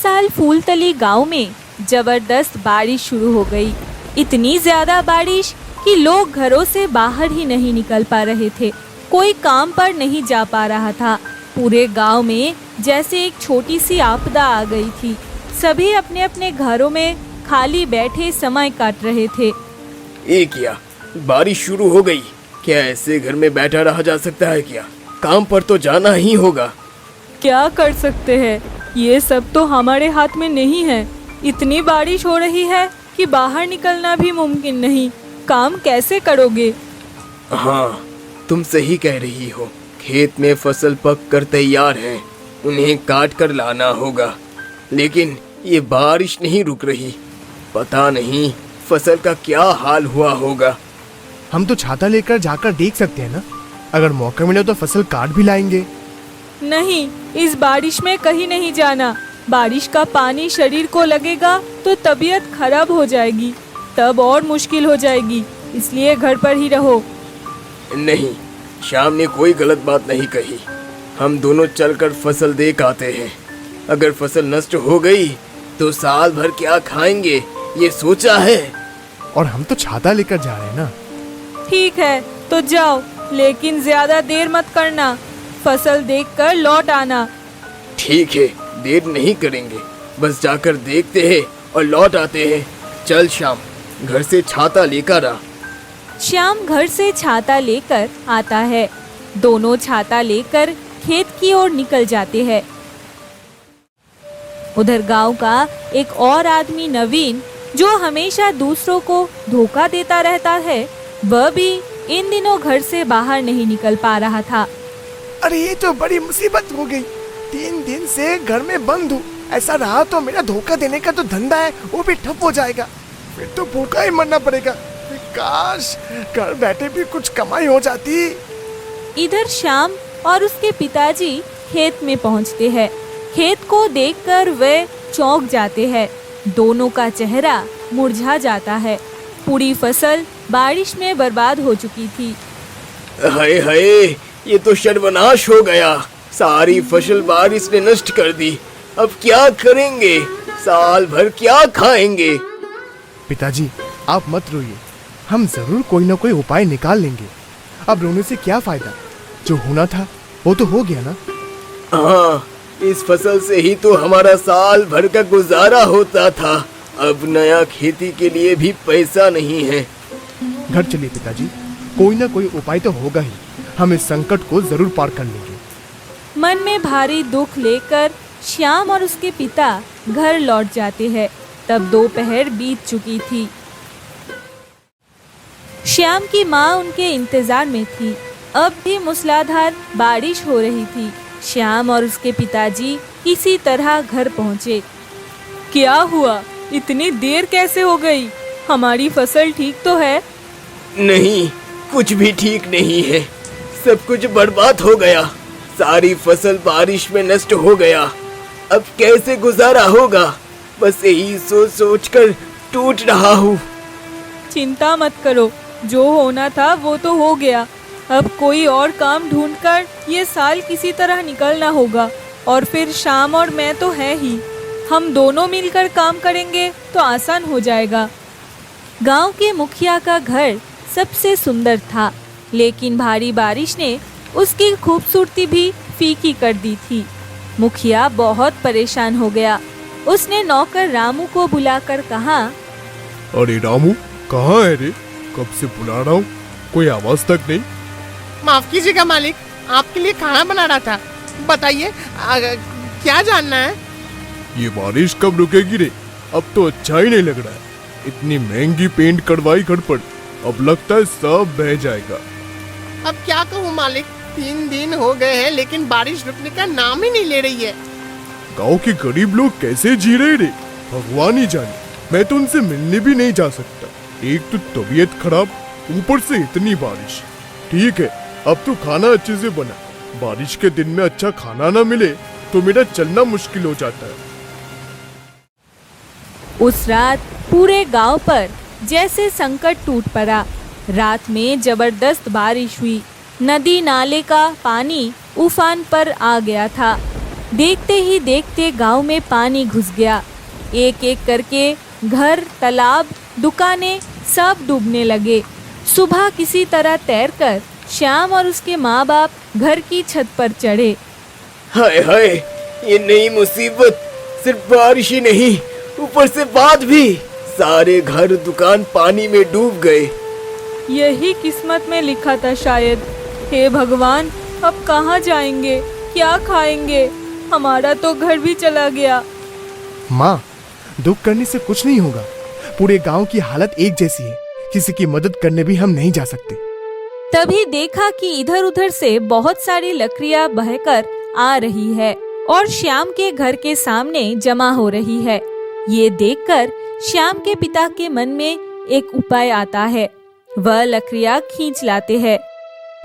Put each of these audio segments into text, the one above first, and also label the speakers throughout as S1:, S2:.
S1: साल फूलतली गांव में जबरदस्त बारिश शुरू हो गई। इतनी ज्यादा बारिश कि लोग घरों से बाहर ही नहीं निकल पा रहे थे। कोई काम पर नहीं जा पा रहा था। पूरे गांव में जैसे एक छोटी सी आपदा आ गई थी। सभी अपने अपने घरों में खाली बैठे समय काट रहे थे।
S2: ये क्या, बारिश शुरू हो गई? क्या ऐसे घर में बैठा रहा जा सकता है क्या? काम पर तो जाना ही होगा।
S1: क्या कर सकते हैं, ये सब तो हमारे हाथ में नहीं है। इतनी बारिश हो रही है कि बाहर निकलना भी मुमकिन नहीं। काम कैसे करोगे?
S2: हाँ, तुम सही कह रही हो। खेत में फसल पक कर तैयार है, उन्हें काट कर लाना होगा। लेकिन ये बारिश नहीं रुक रही। पता नहीं फसल का क्या हाल हुआ होगा।
S3: हम तो छाता लेकर जाकर देख सकते हैं ना। अगर मौका मिले तो फसल काट भी लाएंगे।
S1: नहीं, इस बारिश में कहीं नहीं जाना। बारिश का पानी शरीर को लगेगा तो तबीयत खराब हो जाएगी, तब और मुश्किल हो जाएगी। इसलिए घर पर ही रहो।
S2: नहीं, श्याम ने कोई गलत बात नहीं कही। हम दोनों चलकर फसल देख आते हैं। अगर फसल नष्ट हो गई तो साल भर क्या खाएंगे, ये सोचा है।
S3: और हम तो छाता लेकर जा रहे हैं ना।
S1: ठीक है तो जाओ, लेकिन ज्यादा देर मत करना। फसल देखकर लौट आना।
S2: ठीक है, देर नहीं करेंगे। बस जाकर देखते हैं और लौट आते हैं। चल श्याम, घर से छाता लेकर आ।
S1: श्याम घर से छाता लेकर आता है। दोनों छाता लेकर खेत की ओर निकल जाते हैं। उधर गांव का एक और आदमी नवीन, जो हमेशा दूसरों को धोखा देता रहता है, वह भी इन दिनों घर से बाहर नहीं निकल पा रहा था।
S3: अरे ये तो बड़ी मुसीबत हो गई। 3 दिन से घर में बंद हूँ। ऐसा रहा तो मेरा धोखा देने का जो धंधा है वो भी ठप हो जाएगा। फिर तो भूखा ही मरना पड़ेगा। काश घर बैठे भी कुछ कमाई हो जाती।
S1: इधर श्याम और उसके पिताजी खेत में पहुंचते हैं। खेत को देखकर वे चौंक जाते हैं। दोनों का चेहरा मुरझा जाता है। पूरी फसल बारिश में बर्बाद हो चुकी थी।
S2: हाय हाय, ये तो सर्वनाश हो गया। सारी फसल बारिश ने नष्ट कर दी। अब क्या करेंगे? साल भर क्या खाएंगे?
S3: पिताजी आप मत रोइए, हम जरूर कोई ना कोई उपाय निकाल लेंगे। अब रोने से क्या फायदा? जो होना था वो तो हो गया ना।
S2: हाँ, इस फसल से ही तो हमारा साल भर का गुजारा होता था। अब नया खेती के लिए भी पैसा नहीं है।
S3: घर चलिए पिताजी, कोई ना कोई उपाय तो होगा ही। हम इस संकट को जरूर पार कर लेंगे।
S1: मन में भारी दुख लेकर श्याम और उसके पिता घर लौट जाते हैं। तब दोपहर बीत चुकी थी। श्याम की माँ उनके इंतजार में थी। अब भी मूसलाधार बारिश हो रही थी। श्याम और उसके पिताजी किसी तरह घर पहुँचे। क्या हुआ? इतनी देर कैसे हो गई? हमारी फसल ठीक तो है?
S2: नहीं, कुछ भी ठीक नहीं है। सब कुछ बर्बाद हो गया। सारी फसल बारिश में नष्ट हो गया। अब कैसे गुजारा होगा? बस यही सोच सोच कर टूट रहा हूँ।
S1: चिंता मत करो, जो होना था वो तो हो गया। अब कोई और काम ढूंढकर ये साल किसी तरह निकलना होगा। और फिर श्याम और मैं तो है ही। हम दोनों मिलकर काम करेंगे तो आसान हो जाएगा। गांव के मुखिया का घर सबसे सुंदर था, लेकिन भारी बारिश ने उसकी खूबसूरती भी फीकी कर दी थी। मुखिया बहुत परेशान हो गया। उसने नौकर रामू को बुलाकर कहा,
S3: अरे रामू, कहाँ है रे? कब से बुला रहा हूँ, कोई आवाज तक नहीं।
S4: माफ कीजिएगा मालिक, आपके लिए खाना बना रहा था। बताइए क्या जानना है?
S3: ये बारिश कब रुकेगी रे? अब तो अच्छा ही नहीं लग रहा है। इतनी महंगी पेंट करवाई घर पर, अब लगता है सब बह जाएगा।
S4: अब क्या कहूँ मालिक, 3 दिन हो गए हैं लेकिन बारिश रुकने का नाम ही नहीं ले रही है।
S3: गांव के गरीब लोग कैसे जी रहे रे, भगवान ही जाने। मैं तो उनसे मिलने भी नहीं जा सकता। एक तो तबीयत खराब, ऊपर से इतनी बारिश। ठीक है, अब तो खाना अच्छे से बना। बारिश के दिन में अच्छा खाना ना मिले तो मेरा चलना मुश्किल हो जाता है।
S1: उस रात पूरे गांव पर जैसे संकट टूट पड़ा। रात में जबरदस्त बारिश हुई। नदी नाले का पानी उफान पर आ गया था। देखते ही देखते गांव में पानी घुस गया। एक एक करके घर, तालाब, दुकानें सब डूबने लगे। सुबह किसी तरह तैरकर श्याम और उसके माँ बाप घर की छत पर चढ़े।
S2: हाय हाय, ये नई मुसीबत, सिर्फ बारिश ही नहीं, ऊपर से बाढ़ भी। सारे घर दुकान पानी में डूब गए।
S1: यही किस्मत में लिखा था शायद। हे भगवान, अब कहाँ जाएंगे, क्या खाएंगे? हमारा तो घर भी चला गया।
S3: माँ, दुख करने से कुछ नहीं होगा। पूरे गांव की हालत एक जैसी है, किसी की मदद करने भी हम नहीं जा सकते।
S1: तभी देखा कि इधर उधर से बहुत सारी लकड़ियां बहकर आ रही है और श्याम के घर के सामने जमा हो रही है। ये देखकर श्याम के पिता के मन में एक उपाय आता है। वह लकड़ियां खींच लाते हैं।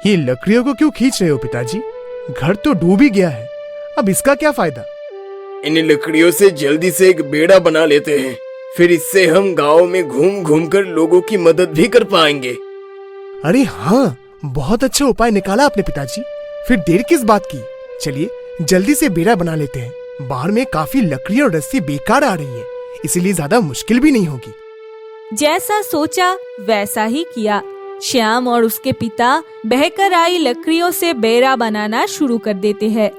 S3: ये लकड़ियों को क्यों खींच रहे हो पिताजी? घर तो डूब ही गया है, अब इसका क्या फायदा?
S2: इन लकड़ियों से जल्दी से एक बेड़ा बना लेते हैं, फिर इससे हम गांव में घूम घूम कर लोगों की मदद भी कर पाएंगे।
S3: अरे हाँ, बहुत अच्छा उपाय निकाला आपने पिताजी। फिर देर किस बात की, चलिए जल्दी से बेड़ा बना लेते हैं। बाहर में काफी लकड़ी और रस्सी बेकार आ रही है, इसीलिए ज्यादा मुश्किल भी नहीं होगी।
S1: जैसा सोचा वैसा ही किया। श्याम और उसके पिता बहकर आई लकड़ियों से बेड़ा बनाना शुरू कर देते हैं।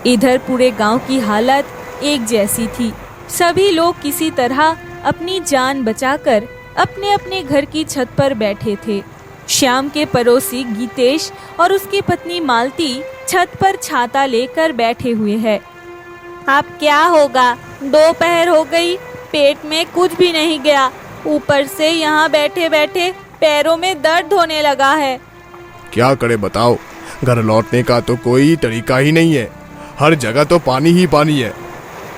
S1: इधर पूरे गांव की हालत एक जैसी थी। सभी लोग किसी तरह अपनी जान बचाकर अपने अपने घर की छत पर बैठे थे। श्याम के पड़ोसी गीतेश और उसकी पत्नी मालती छत पर छाता लेकर बैठे हुए हैं। अब क्या होगा, दोपहर हो गई, पेट में कुछ भी नहीं गया, ऊपर से यहाँ बैठे बैठे पैरों में दर्द होने लगा है।
S3: क्या करे बताओ, घर लौटने का तो कोई तरीका ही नहीं है। हर जगह तो पानी ही पानी है।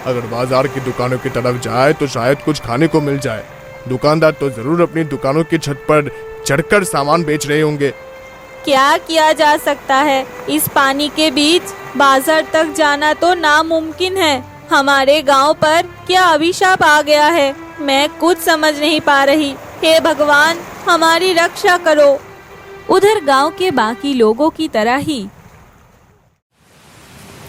S3: अगर बाजार की दुकानों की तरफ जाए तो शायद कुछ खाने को मिल जाए। दुकानदार तो जरूर अपनी दुकानों की छत पर चढ़कर सामान बेच रहे होंगे।
S1: क्या किया जा सकता है? इस पानी के बीच बाजार तक जाना तो नामुमकिन है। हमारे गांव पर क्या अभिशाप आ गया है, मैं कुछ समझ नहीं पा रही। हे भगवान, हमारी रक्षा करो। उधर गांव के बाकी लोगों की तरह ही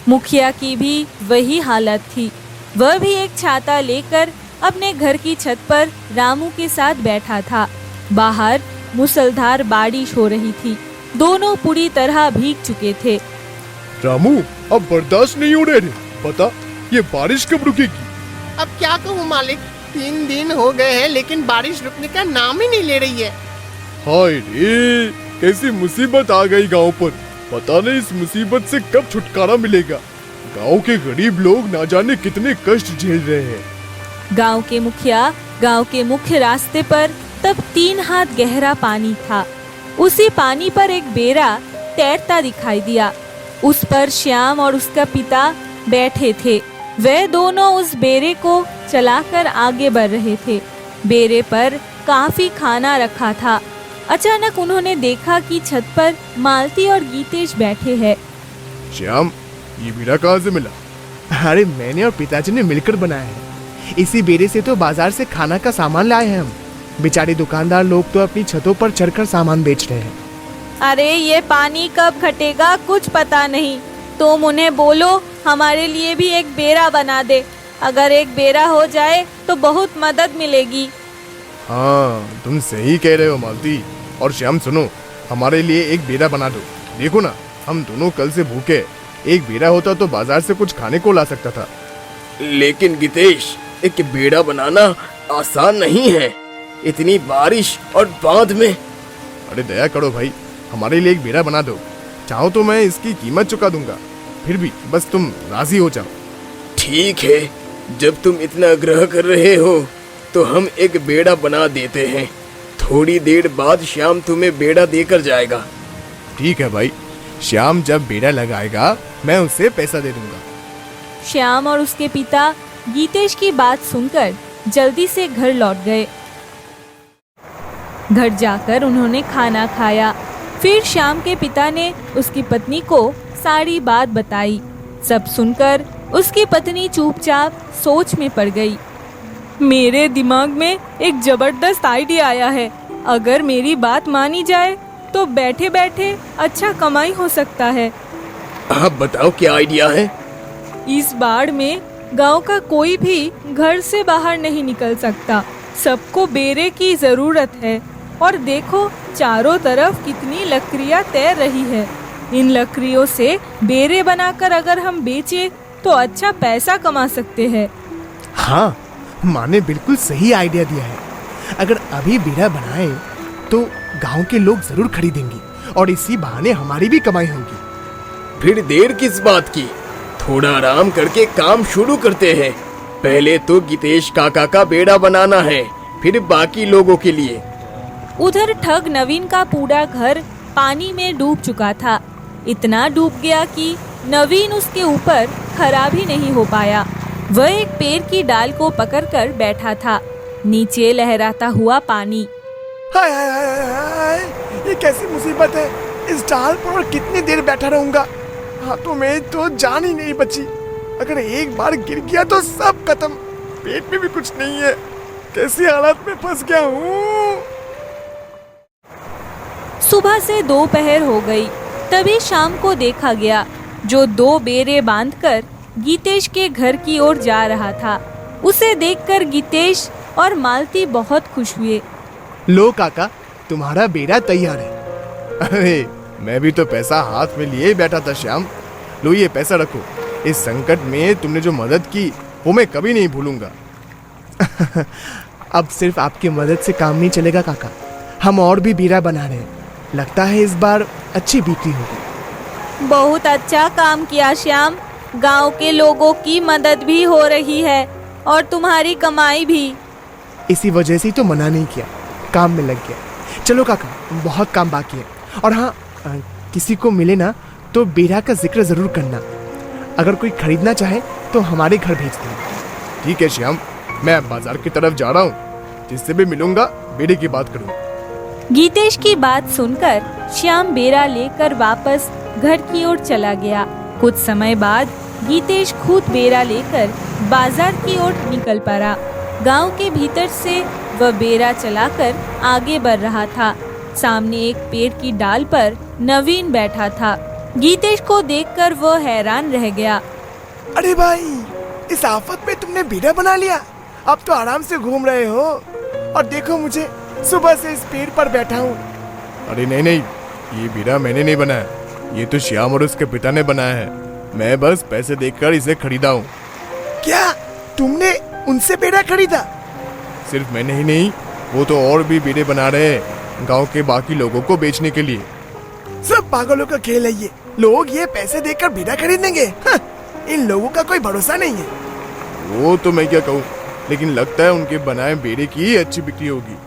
S1: मुखिया की भी वही हालत थी। वह भी एक छाता लेकर अपने घर की छत पर रामू के साथ बैठा था। बाहर मूसलाधार बारिश हो रही थी। दोनों पूरी तरह भीग चुके थे।
S3: रामू, अब बर्दाश्त नहीं हो रहे। पता ये बारिश कब रुकेगी?
S4: अब क्या कहूँ मालिक, 3 दिन हो गए हैं लेकिन बारिश रुकने का नाम ही नहीं ले रही है।
S3: हाय रे, कैसी मुसीबत आ गई गांव पर। पता नहीं इस मुसीबत से कब छुटकारा मिलेगा। गांव के गरीब लोग ना जाने कितने कष्ट झेल रहे हैं।
S1: गांव के मुखिया गांव के मुख्य रास्ते पर तब 3 हाथ गहरा पानी था। उसी पानी पर एक बेड़ा तैरता दिखाई दिया। उस पर श्याम और उसका पिता बैठे थे। वे दोनों उस बेड़े को चलाकर आगे बढ़ रहे थे। बेड़े पर काफी खाना रखा था। अचानक उन्होंने देखा कि छत पर मालती और गीतेश बैठे हैं।
S3: श्याम, ये बेड़ा कहाँ से मिला? अरे मैंने और पिताजी ने मिलकर बनाया है। इसी बेड़े से तो बाजार से खाना का सामान लाए हैं हम। बेचारे दुकानदार लोग तो अपनी छतों पर चढ़कर सामान बेच रहे हैं।
S1: अरे ये पानी कब घटेगा कुछ पता नहीं। तुम उन्हें बोलो हमारे लिए भी एक बेड़ा बना दे। अगर एक बेड़ा हो जाए तो बहुत मदद मिलेगी।
S3: हाँ, तुम सही कह रहे हो मालती। और श्याम सुनो, हमारे लिए एक बेड़ा बना दो। देखो ना, हम दोनों कल से भूखे। एक बेड़ा होता तो बाजार से कुछ खाने को ला सकता था।
S2: लेकिन गीतेश, एक बेड़ा बनाना आसान नहीं है, इतनी बारिश और बांध में।
S3: अरे दया करो भाई, हमारे लिए एक बेड़ा बना दो। चाहो तो मैं इसकी कीमत चुका दूंगा, फिर भी बस तुम राजी हो जाओ।
S2: ठीक है, जब तुम इतना आग्रह कर रहे हो तो हम एक बेड़ा बना देते हैं। थोड़ी देर बाद श्याम तुम्हें बेड़ा देकर जाएगा।
S3: ठीक है भाई, श्याम जब बेड़ा लगाएगा मैं उसे पैसा दे दूंगा।
S1: श्याम और उसके पिता गीतेश की बात सुनकर जल्दी से घर लौट गए। घर जाकर उन्होंने खाना खाया। फिर श्याम के पिता ने उसकी पत्नी को सारी बात बताई। सब सुनकर उसकी पत्नी चुपचाप सोच में पड़ गई। मेरे दिमाग में एक जबरदस्त आइडिया आया है। अगर मेरी बात मानी जाए तो बैठे बैठे अच्छा कमाई हो सकता है।
S2: आप बताओ क्या आइडिया है?
S1: इस बाढ़ में गांव का कोई भी घर से बाहर नहीं निकल सकता। सबको बेरे की जरूरत है। और देखो चारों तरफ कितनी लकड़ियां तैर रही है। इन लकड़ियों से बेरे बनाकर अगर हम बेचें तो अच्छा पैसा कमा सकते हैं।
S5: हाँ, माँ ने बिल्कुल सही आइडिया दिया है। अगर अभी बेड़ा बनाए तो गांव के लोग जरूर खरीदेंगे और इसी बहाने हमारी भी कमाई होगी।
S2: फिर देर किस बात की? थोड़ा आराम करके काम शुरू करते हैं। पहले तो गीतेश काका का बेड़ा बनाना है, फिर बाकी लोगों के लिए।
S1: उधर ठग नवीन का पूरा घर पानी में डूब चुका था। इतना डूब गया कि नवीन उसके ऊपर खड़ा भी नहीं हो पाया। वह एक पेड़ की डाल को पकड़कर बैठा था। नीचे लहराता हुआ पानी।
S5: हाय हाय हाय हाय हाय, ये कैसी मुसीबत है। इस डाल पर और कितनी देर बैठा रहूंगा। हाथों में तो जान ही नहीं बची। अगर एक बार गिर गया तो सब खत्म। पेट में भी कुछ नहीं है। कैसी हालत में फंस गया हूँ।
S1: सुबह से दोपहर हो गई। तभी शाम को देखा गया, जो 2 बेरे बांधकर गीतेश के घर की ओर जा रहा था। उसे देखकर गीतेश और मालती बहुत खुश हुए।
S5: लो काका, तुम्हारा बेड़ा तैयार है। अरे मैं भी तो पैसा हाथ में लिए बैठा था श्याम। लो ये पैसा रखो। इस संकट में तुमने जो मदद की वो मैं कभी नहीं भूलूंगा। अब सिर्फ आपकी मदद से काम नहीं चलेगा काका। हम और भी बेड़ा बना रहे हैं। लगता है इस बार अच्छी बिक्री होगी।
S1: बहुत अच्छा काम किया श्याम। गांव के लोगों की मदद भी हो रही है और तुम्हारी कमाई भी।
S5: इसी वजह से ही तो मना नहीं किया, काम में लग गया। चलो काका, बहुत काम बाकी है। और हाँ, किसी को मिले ना तो बेड़ा का जिक्र जरूर करना। अगर कोई खरीदना चाहे तो हमारे घर भेज देना। ठीक है श्याम, मैं बाजार की तरफ जा रहा हूँ। जिससे भी मिलूंगा बेड़े की बात करूँ।
S1: गीतेश की बात सुनकर श्याम बेड़ा लेकर वापस घर की ओर चला गया। कुछ समय बाद गीतेश खुद बेड़ा लेकर बाजार की ओर निकल पड़ा। गांव के भीतर से वह बेड़ा चलाकर आगे बढ़ रहा था। सामने एक पेड़ की डाल पर नवीन बैठा था। गीतेश को देखकर वह हैरान रह गया।
S5: अरे भाई, इस आफत में तुमने बेड़ा बना लिया। अब तो आराम से घूम रहे हो। और देखो मुझे, सुबह से इस पेड़ पर बैठा हूँ। अरे नहीं नहीं, ये बेड़ा मैंने नहीं बनाया। ये तो श्याम और उसके पिता ने बनाया है। मैं बस पैसे देकर इसे खरीदा हूँ। क्या तुमने उनसे बेड़ा खरीदा? सिर्फ मैंने ही नहीं, वो तो और भी बेड़े बना रहे हैं गांव के बाकी लोगों को बेचने के लिए। सब पागलों का खेल है ये। लोग ये पैसे देकर बेड़ा खरीदेंगे? इन लोगों का कोई भरोसा नहीं है। वो तो मैं क्या कहूँ, लेकिन लगता है उनके बनाए बेड़े की अच्छी बिक्री होगी।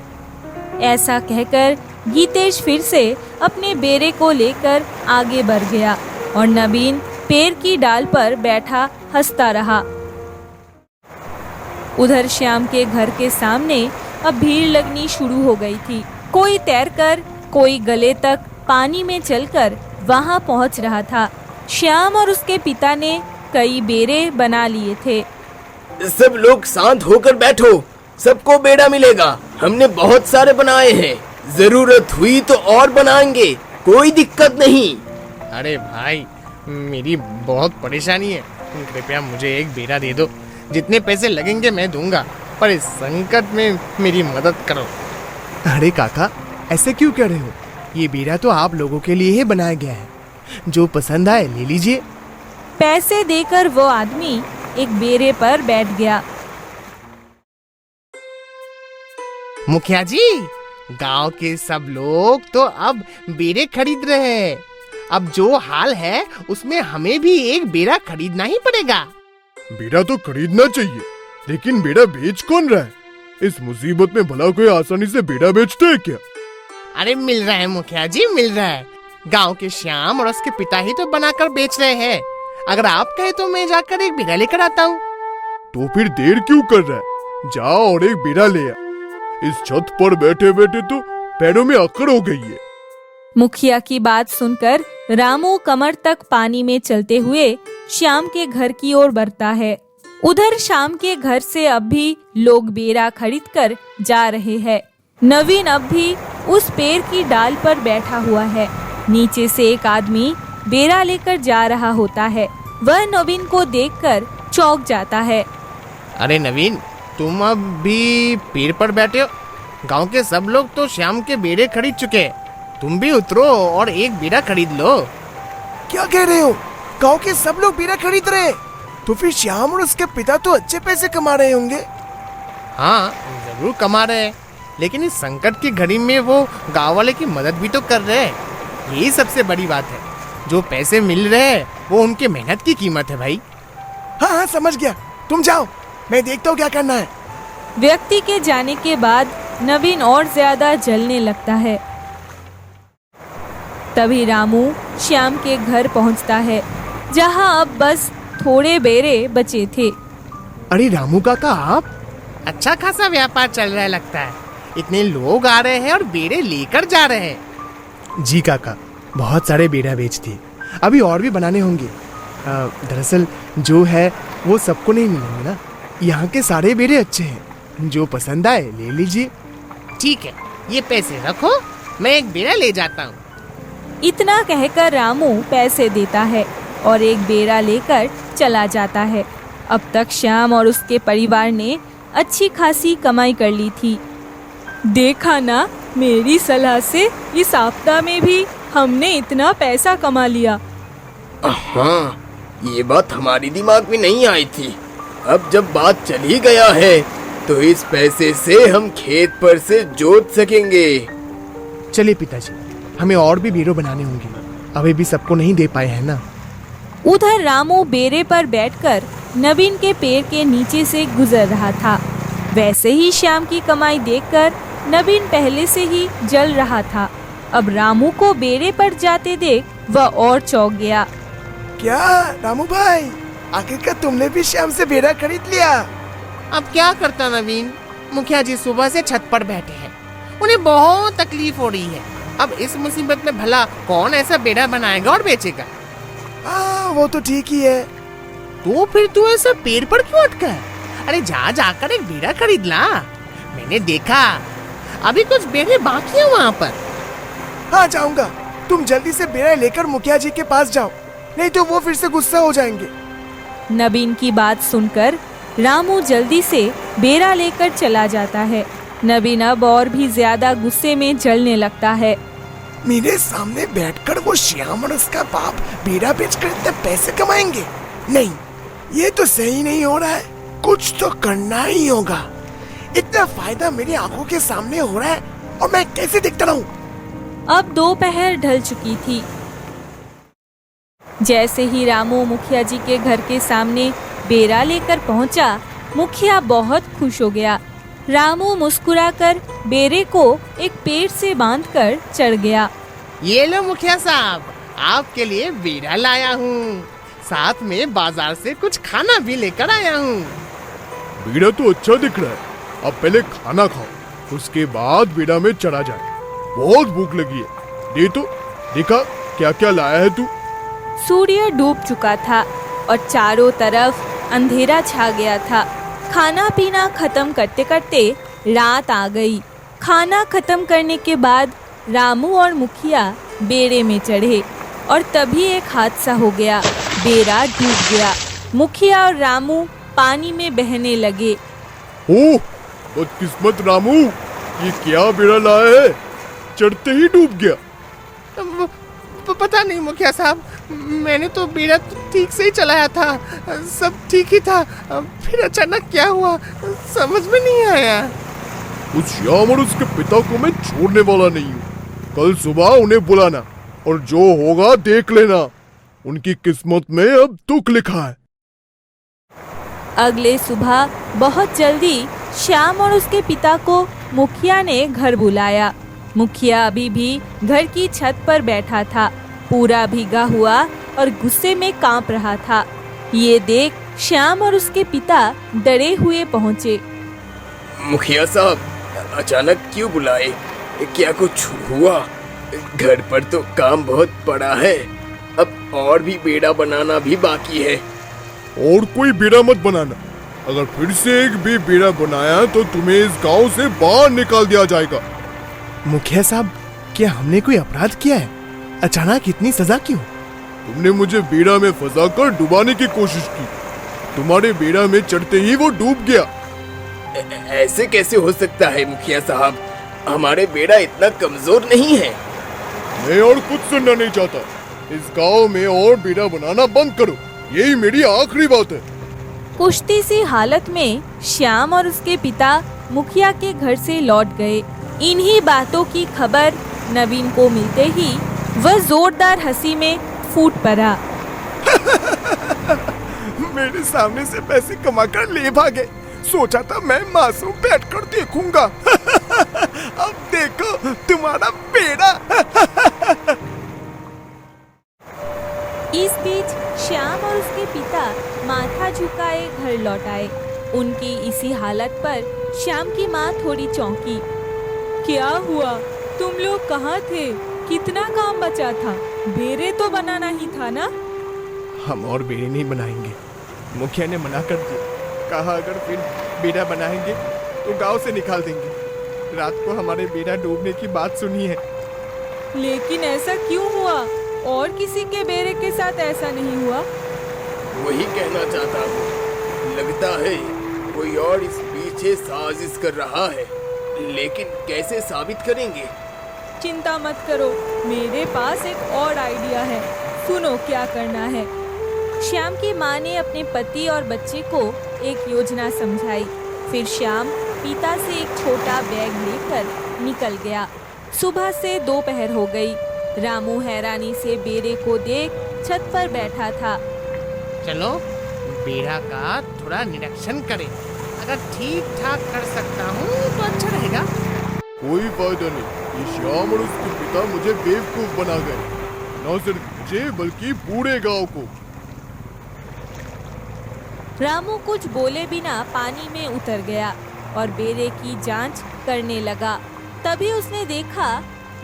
S1: ऐसा कहकर गीतेश फिर से अपने बेरे को लेकर आगे बढ़ गया और नवीन पेड़ की डाल पर बैठा हंसता रहा। उधर श्याम के घर के सामने अब भीड़ लगनी शुरू हो गई थी। कोई तैरकर, कोई गले तक पानी में चलकर वहां पहुंच रहा था। श्याम और उसके पिता ने कई बेरे बना लिए थे।
S2: सब लोग शांत होकर बैठो, सबको बेड़ा मिलेगा। हमने बहुत सारे बनाए हैं, जरूरत हुई तो और बनाएंगे, कोई दिक्कत नहीं।
S4: अरे भाई, मेरी बहुत परेशानी है। कृपया मुझे एक बेड़ा दे दो। जितने पैसे लगेंगे मैं दूंगा, पर इस संकट में मेरी मदद करो।
S5: अरे काका, ऐसे क्यों कह रहे हो? ये बेड़ा तो आप लोगों के लिए ही बनाया गया है। जो पसंद आए ले लीजिए।
S1: पैसे देकर वो आदमी एक बेरे पर बैठ गया।
S4: मुखिया जी, गांव के सब लोग तो अब बेड़े खरीद रहे हैं। अब जो हाल है उसमें हमें भी एक बेड़ा खरीदना ही पड़ेगा।
S3: बेड़ा तो खरीदना चाहिए, लेकिन बेड़ा बेच कौन रहा है? इस मुसीबत में भला कोई आसानी से बेड़ा बेचता है क्या?
S4: अरे मिल रहा है मुखिया जी, मिल रहा है। गांव के श्याम और उसके पिता ही तो बनाकर बेच रहे हैं। अगर आप कहे तो मैं जाकर एक बेड़ा लेकर आता हूँ।
S3: तो फिर देर क्यों कर रहा है? जाओ और एक बेड़ा ले आ। इस छत पर बैठे बैठे तो पैरों में अकड़ हो गई है।
S1: मुखिया की बात सुनकर रामू कमर तक पानी में चलते हुए श्याम के घर की ओर बढ़ता है। उधर श्याम के घर से अब भी लोग बेड़ा खरीदकर जा रहे हैं। नवीन अब भी उस पेड़ की डाल पर बैठा हुआ है। नीचे से एक आदमी बेरा लेकर जा रहा होता है। वह नवीन को देखकर चौंक जाता है।
S4: अरे नवीन, तुम अब भी पेड़ पर बैठे हो? गांव के सब लोग तो श्याम के बेड़े खरीद चुके हैं। तुम भी उतरो और एक बेड़ा खरीद लो।
S5: क्या कह रहे हो? गांव के सब लोग बेड़ा खरीद रहे हैं? तो फिर श्याम और उसके पिता तो अच्छे पैसे कमा रहे होंगे।
S4: हाँ, जरूर कमा रहे हैं, लेकिन इस संकट की घड़ी में वो गांव वाले की मदद भी तो कर रहे हैं। यही सबसे बड़ी बात है। जो पैसे मिल रहे हैं वो उनके मेहनत की कीमत है भाई।
S5: हाँ हाँ, समझ गया। तुम जाओ, मैं देखता हूँ क्या करना है।
S1: व्यक्ति के जाने के बाद नवीन और ज्यादा जलने लगता है। तभी रामू श्याम के घर पहुंचता है, जहां अब बस थोड़े बेरे बचे थे।
S4: अरे रामू काका, आप? अच्छा खासा व्यापार चल रहा है लगता है। इतने लोग आ रहे हैं और बेड़े लेकर जा रहे हैं।
S5: जी काका, बहुत सारे बेड़ा बेच दिए। अभी और भी बनाने होंगे। दरअसल जो है वो सबको नहीं मिलेंगे ना। यहाँ के सारे बेड़े अच्छे हैं, जो पसंद आए ले लीजिए।
S4: ठीक है, ये पैसे रखो, मैं एक बेड़ा ले जाता हूँ।
S1: इतना कहकर रामू पैसे देता है और एक बेड़ा लेकर चला जाता है। अब तक श्याम और उसके परिवार ने अच्छी खासी कमाई कर ली थी। देखा ना, मेरी सलाह से इस आपदा में भी हमने इतना पैसा कमा लिया।
S2: हाँ, ये बात हमारी दिमाग में नहीं आई थी। अब जब बात चल ही गया है तो इस पैसे से हम खेत पर से जोत सकेंगे।
S5: चलिए पिताजी, हमें और भी बेड़े बनाने होंगे। अभी भी सबको नहीं दे पाए हैं ना।
S1: उधर रामू बेरे पर बैठकर नवीन के पैर के नीचे से गुजर रहा था। वैसे ही श्याम की कमाई देखकर नवीन पहले से ही जल रहा था। अब रामू को बेरे पर जाते देख वह और चौंक गया।
S5: क्या रामू भाई, आखिरकार तुमने भी श्याम से बेड़ा खरीद लिया?
S4: अब क्या करता नवीन, मुखिया जी सुबह से छत पर बैठे हैं। उन्हें बहुत तकलीफ हो रही है। अब इस मुसीबत में भला कौन ऐसा बेड़ा बनाएगा और बेचेगा?
S5: वो तो ठीक ही है।
S4: तो फिर तू ऐसा पेड़ पर क्यों अटका है? अरे जा जाकर एक बेड़ा खरीद ला। मैंने देखा अभी कुछ बेड़े बाकी हैं वहाँ पर।
S5: हाँ जाऊंगा। तुम जल्दी से बेड़ा लेकर मुखिया जी के पास जाओ, नहीं तो वो फिर से गुस्सा हो जाएंगे।
S1: नवीन की बात सुनकर रामू जल्दी से बेड़ा लेकर चला जाता है। नवीन अब और भी ज्यादा गुस्से में जलने लगता है।
S5: मेरे सामने बैठकर वो श्याम और उसका बाप बेड़ा बेचकर इतने पैसे कमाएंगे? नहीं, ये तो सही नहीं हो रहा है। कुछ तो करना ही होगा। इतना फायदा मेरी आंखों के सामने हो रहा है और मैं कैसे देखता रहूं?
S1: अब दोपहर ढल चुकी थी। जैसे ही रामू मुखिया जी के घर के सामने बेड़ा लेकर पहुंचा, मुखिया बहुत खुश हो गया। रामू मुस्कुराकर बेरे को एक पेड़ से बांधकर चढ़ गया।
S4: ये लो मुखिया साहब, आपके लिए बेड़ा लाया हूँ। साथ में बाजार से कुछ खाना भी लेकर आया हूँ।
S3: बेड़ा तो अच्छा दिख रहा है। अब पहले खाना खाओ, उसके बाद बेड़ा में चढ़ा जाए। बहुत भूख लगी है। दे तो, देखा क्या क्या लाया है तू?
S1: सूर्य डूब चुका था और चारों तरफ अंधेरा छा गया था। खाना पीना खत्म करते करते रात आ गई। खाना खत्म करने के बाद रामू और मुखिया बेड़े में चढ़े और तभी एक हादसा हो गया। बेड़ा डूब गया। मुखिया और रामू पानी में बहने लगे।
S3: ओह, बदकिस्मत रामू, ये क्या बेड़ा लाया है? चढ़ते ही डूब गया।
S4: पता नहीं मुखिया साहब, मैंने तो बेड़ा ठीक से ही चलाया था, सब ठीक ही था। फिर अचानक क्या हुआ समझ में नहीं आया।
S3: उस श्याम और उसके पिता को मैं छोड़ने वाला नहीं हूँ। कल सुबह उन्हें बुलाना और जो होगा देख लेना। उनकी किस्मत में अब दुख लिखा है।
S1: अगले सुबह बहुत जल्दी श्याम और उसके पिता को मुखिया ने घर बुलाया। मुखिया अभी भी घर की छत पर बैठा था, पूरा भीगा हुआ और गुस्से में कांप रहा था। ये देख श्याम और उसके पिता डरे हुए पहुँचे।
S2: मुखिया साहब, अचानक क्यों बुलाए? क्या कुछ हुआ? घर पर तो काम बहुत पड़ा है। अब और भी बेड़ा बनाना भी बाकी है।
S3: और कोई बेड़ा मत बनाना। अगर फिर से एक भी बेड़ा बनाया तो तुम्हें इस गांव से बाहर निकाल दिया जाएगा।
S5: मुखिया साहब, क्या हमने कोई अपराध किया है? अचानक इतनी सजा क्यों?
S3: तुमने मुझे बेड़ा में फंसाकर डुबाने की कोशिश की। तुम्हारे बेड़ा में चढ़ते ही वो डूब गया।
S2: ऐसे कैसे हो सकता है मुखिया साहब? हमारे बेड़ा इतना कमजोर नहीं है।
S3: मैं और कुछ सुनना नहीं चाहता। इस गांव में और बेड़ा बनाना बंद करो, यही मेरी आखिरी बात है।
S1: कुश्ती सी हालत में श्याम और उसके पिता मुखिया के घर से लौट गए। इन्हीं बातों की खबर नवीन को मिलते ही वह जोरदार हंसी में फूट पड़ा।
S5: मेरे सामने से पैसे कमाकर ले भागे। सोचा था मैं मासूम बैठकर देखूंगा। अब देखो तुम्हारा बेड़ा।
S1: इस बीच श्याम और उसके पिता माथा झुकाए घर लौट आए। उनकी इसी हालत पर श्याम की माँ थोड़ी चौंकी। क्या हुआ? तुम लोग कहाँ थे? कितना काम बचा था? बेरे तो बनाना ही था ना?
S5: हम और बेड़े नहीं बनाएंगे, मुखिया ने मना कर दिया। कहा अगर फिर बेड़ा बनाएंगे तो गांव से निकाल देंगे। रात को हमारे बेड़ा डूबने की बात सुनी है।
S1: लेकिन ऐसा क्यों हुआ? और किसी के बेरे के साथ ऐसा नहीं हुआ?
S2: वही कहना चाहता हूँ। लगता है कोई और इस पीछे साजिश कर रहा है, लेकिन कैसे साबित करेंगे?
S1: चिंता मत करो, मेरे पास एक और आइडिया है। सुनो क्या करना है। श्याम की माँ ने अपने पति और बच्चे को एक योजना समझाई। फिर श्याम पिता से एक छोटा बैग लेकर निकल गया। सुबह से दोपहर हो गई। रामू हैरानी से बेरे को देख छत पर बैठा था।
S4: चलो बेड़ा का थोड़ा निरीक्षण करें। अगर ठीक ठाक कर सकता हूँ तो अच्छा रहेगा।
S3: कोई फायदा नहीं, ये श्याम और उसके पिता मुझे बेवकूफ बना गए। न सिर्फ मुझे बल्कि पूरे गांव को।
S1: रामू कुछ बोले बिना पानी में उतर गया और बेरे की जांच करने लगा। तभी उसने देखा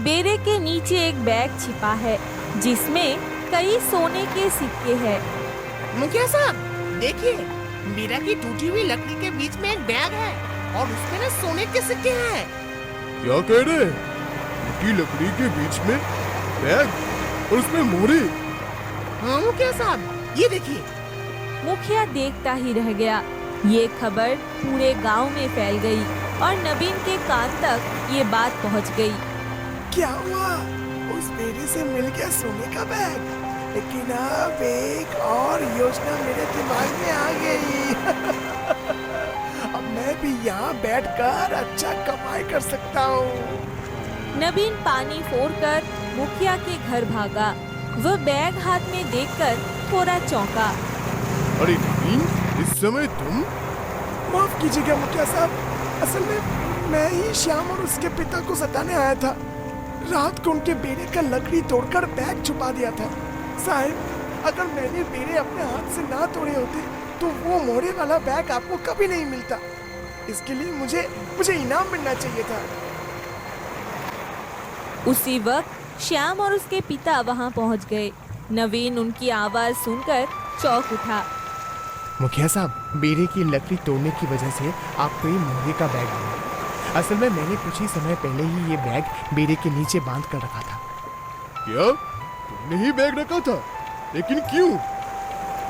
S1: बेरे के नीचे एक बैग छिपा है जिसमें कई सोने के सिक्के हैं।
S4: मुखिया साहब देखिए, बेड़ा की टूटी हुई लकड़ी के बीच में एक बैग है और उसमें ना सोने के सिक्के हैं।
S3: क्या कह रहे हैं? टूटी लकड़ी के बीच में बैग और उसमें मोहरे।
S4: हाँ मुखिया साहब, ये देखिए।
S1: मुखिया देखता ही रह गया। ये खबर पूरे गांव में फैल गई और नवीन के कान तक ये बात पहुंच गई।
S5: क्या हुआ? उस बेड़े से मिल गया सोने का बैग। लेकिन अब एक और योजना मेरे दिमाग में आ गई। अब मैं भी यहाँ बैठकर अच्छा कमाई कर सकता हूँ।
S1: नवीन पानी फोड़कर मुखिया के घर भागा। वह बैग हाथ में देखकर थोड़ा चौंका।
S3: अरे नवीन, इस समय तुम?
S5: माफ कीजिएगा मुखिया साहब, असल में मैं ही श्याम और उसके पिता को सताने आया था। रात को उनके बेड़े का लकड़ी तोड़कर बैग छुपा दिया था। साहब, अगर मैंने बेड़े अपने हाथ से ना तोड़े होते तो वो मोहरे वाला बैग आपको कभी नहीं मिलता। इसके लिए मुझे इनाम मिलना चाहिए था।
S1: उसी वक्त श्याम और उसके पिता वहां पहुंच गए। नवीन उनकी आवाज सुनकर चौंक उठा।
S5: मुखिया साहब, बेड़े की लकड़ी तोड़ने की वजह से आपको ये मोहरे का बैग मिला। असल में मैंने कुछ ही समय पहले ही ये बैग बेड़े के नीचे बांध कर रखा था।
S3: क्या तुमने ही बैग रखा था? लेकिन क्यों?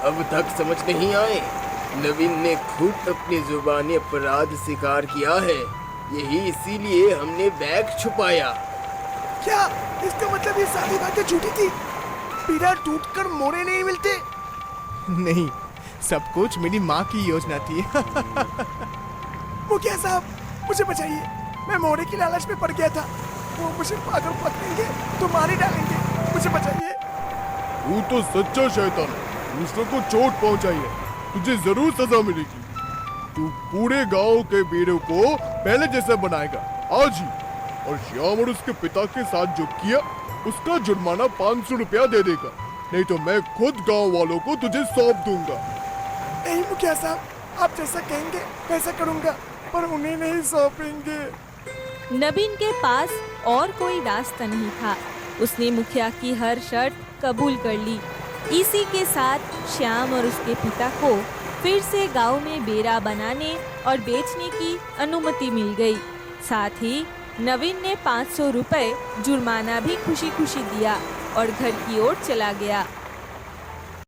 S2: अब तक समझ नहीं आए। नवीन ने खुद अपनी जुबानी अपराध स्वीकार किया है। यही इसीलिए हमने बैग छुपाया।
S5: क्या इसका मतलब ये सारी बातें झूठी थी? बेड़ा टूटकर मोहरे नहीं मिलते? नहीं, सब कुछ मेरी माँ की योजना थी। मुखिया साहब, मुझे बचाइए। मैं मोहरे की लालच में पड़ गया था। वो मुझे पागल पकड़ेंगे तो मार ही डालेंगे। मुझे बचाइए।
S3: तू तो सच्चा शैतान है। दूसरों को चोट पहुंचाई है, तुझे जरूर सजा मिलेगी। तू पूरे गांव के बेड़ों को पहले जैसा बनाएगा आज ही। और श्याम और उसके पिता के साथ जो किया उसका जुर्माना 500 रुपया दे देगा। नहीं तो मैं खुद गांव वालों को तुझे सौंप दूंगा।
S5: नहीं मुखिया साहब, आप जैसा कहेंगे वैसा करूंगा, पर उन्हें नहीं सौंपेंगे।
S1: नवीन के पास और कोई रास्ता नहीं था। उसने मुखिया की हर शर्त कबूल कर ली। इसी के साथ श्याम और उसके पिता को फिर से गांव में बेड़ा बनाने और बेचने की अनुमति मिल गई। साथ ही नवीन ने 500 रुपए जुर्माना भी खुशी खुशी दिया और घर की ओर चला गया।